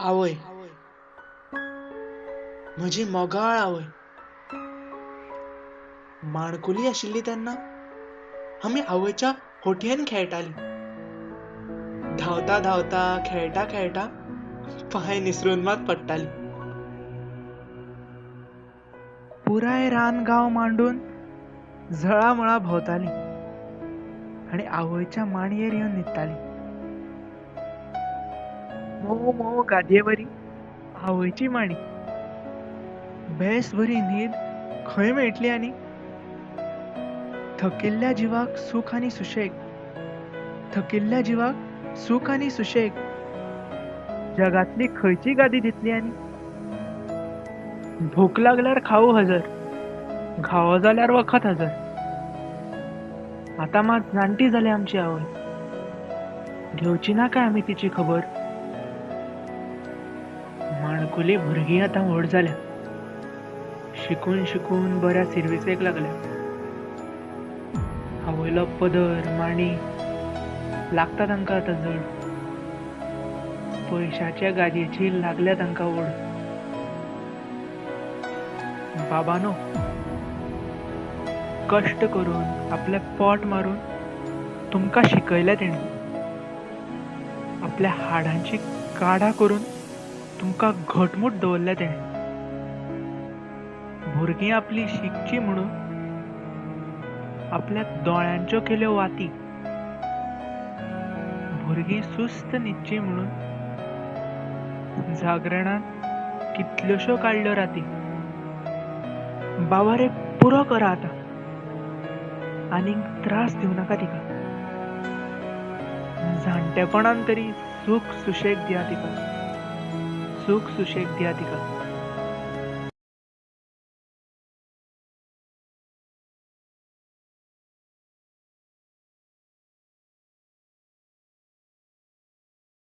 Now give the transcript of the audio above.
आवय, म्हजी मोगाळ आवय. माणकुली आशिल्ली तेन्ना आमी आवयच्या होटयेन खेळटालीं. धांवता धांवता खेळटा खेळटा पांय निसरून मात पडटालीं. पुराय रानगांव मांडून झळामळा भोंवतालीं आनी आवयच्या मांडयेर येवन न्हिदतालीं. मोव मोव गादयेवरी आवयची मांडी. बेस बरी न्हीद खंय मेळटली आनी? थकिल्ल्या जिवाक सूख आनी सुशेग. थकिल्ल्या जिवाक सूख आनी सुशेग. जगातली खंयची गादी दितली आनी? भूक लागल्यार खावू हजर, घावो जाल्यार वखद हजर. आतां मात जाणटी जाली आमची आवय. घेवची ना काय आमी तिची खबर? माणकुली भुरगीं आतां व्हड जाल्या. शिकून शिकून बऱ्या सिर्विसेक लागल्या. आवयलो पदर मांडी लागता तांकां आतां जड. पयशाच्या गादयेची लागल्या तांकां ओड. बाबानो, कश्ट करून आपलें पोट मारून तुमकां शिकयलें तेणी. आपल्या हाडांची काडा करून तुमकां घटमूट दवरलें तेणें. भुरगीं आपली शिकची म्हणून आपल्या दोळ्यांच्यो केल्यो वाती. भुरगीं सुस्त न्हिदची म्हणून जागरणांत कितल्योश्यो काडल्यो राती. बाबा रे, पुरो करा आतां. आनीक त्रास दिवं नाका तिका. जाणटेपणान तरी सूख सुशेग दिया तिका. सूख सुशेग दिया तिका.